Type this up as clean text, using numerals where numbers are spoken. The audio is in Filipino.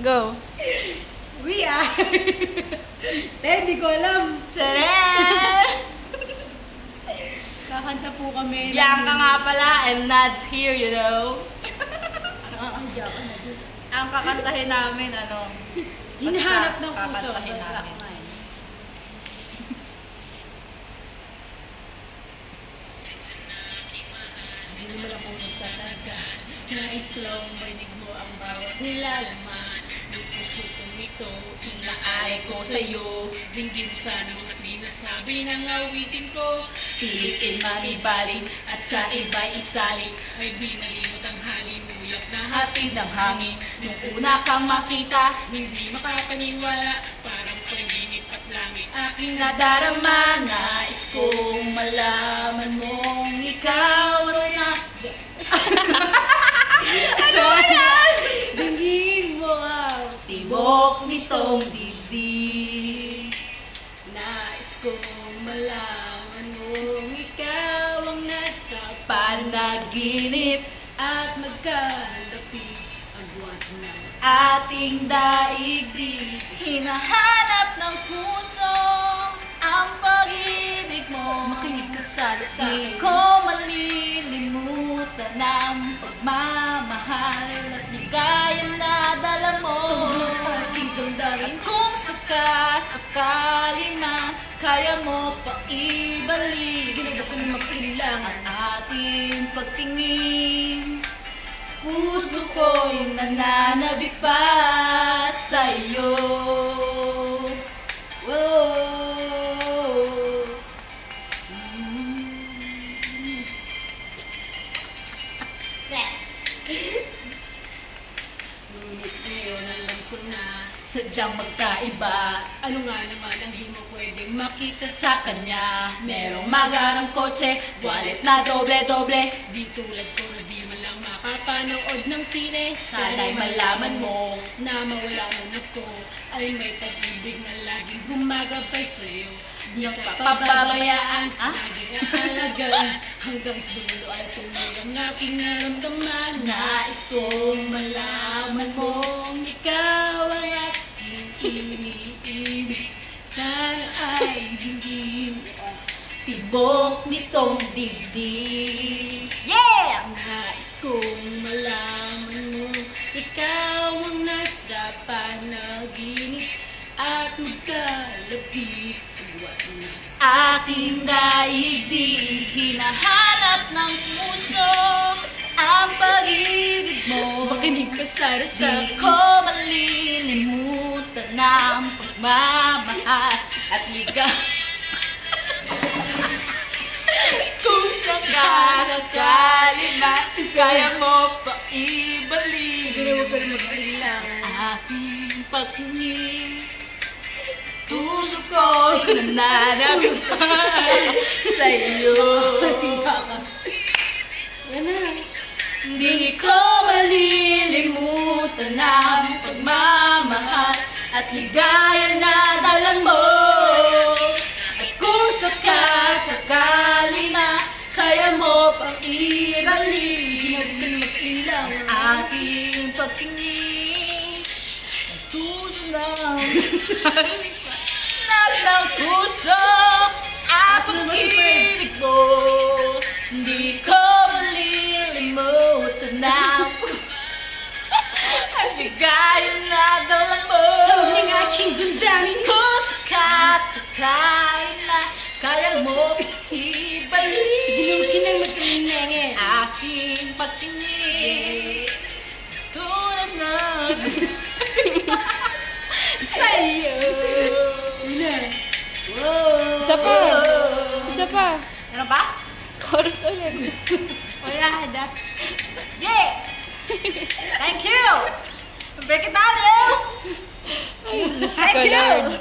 Go. We are... Hindi ko alam. Tcharan! Kakanta po kami. Bianca nga pala, and Nad's here, you know. Nakakahidya ka na dun. Ang kakantahin namin, Hinahanap ng puso. kakantahin namin. Hindi mo lang po nagtataga. Nais lang marinig mo ang bawat nilalaman. Yung puso kong ito, inaay ko sa'yo. Dinggin mo sana mga sinasabi ng awitin ko. Pilitin manibalik at sa iba'y isalik. Ay di nalimot ang halimuyak na hatid ng hangin. Nung una kang makita, hindi makapaniwala. Parang panaginip at langit aking nadarama. Nais kong malaman mong ikaw ang nasa. Ano ba yan? Dinggin mo ang tibok nitong dibdib. Nais kong malaman mong ikaw ang nasa panaginip at magkalapit ang buwan ng ating daigdig. Hinahanap ng puso ang pag-ibig mo. Makinig ka sana sa Di akin. ko malilimutan ang pagmamahal at ligaya na dala mo. Ating damdamin Kung sakali man kaya mo pa ibalik, ginagawa ko ng magkailangan. ang ating pagtingin. Puso ko'y nananabik pa sa'yo. Whoa. Ngunit ngayon alam ko na Sadyang magkaiba. ano nga naman ang di mo pwedeng makita Sa kanya, merong magarang kotse, wallet na doble-doble. di tulad ko na di man lang makapanood ng sine. Sana'y malaman mo na mawala man ako ay may pag-ibig na laging gumagabay sa'yo. Di Di ka ka pababayaan. laging aalagaan hanggang sa dulo ay tuloy ang aking naramdaman. Nais kong malaman mong ikaw ang aking iniibig. Sana ay hindi mo ang tibok nitong dibdib. Yeah! nais kong malaman mo. Ikaw ang nasa panaginip at magkalapit ang buwan ng Aking daigdig, hinahanap ng puso ang pag-ibig mo. Makinig ka sana sa Di ko malilimutan ang pagmamahal at ligaya. Kung sakali na kaya mo pa Siguro huwag ibalik ka rin mag-alilangan. aking pagtingin. Puso ko'y nananabik pa sa'yo. Yan na. Di ko malilimutan ang pagmamahal at ligaya na dala mo. At kung sakali na kaya mo pang ibalik Mag-alilangan. ang aking pagtingin. Puso ng ng puso ang pag-ibig mo. Di ko malilimutan ang ligaya na dala mo. Tawag ng aking damdamin. Kung sakali na kaya mo ibalik Sigilukin ng magkalingengin. aking pagtingin. Tulad ng sa'yo. Yun na. Whoa. Isa pa. Isa pa. Ano ba? Chorus ulit. Wala na. Yeah! Thank you! Break it down, Leo! Ay, Diyos Thank ko, you! Lord.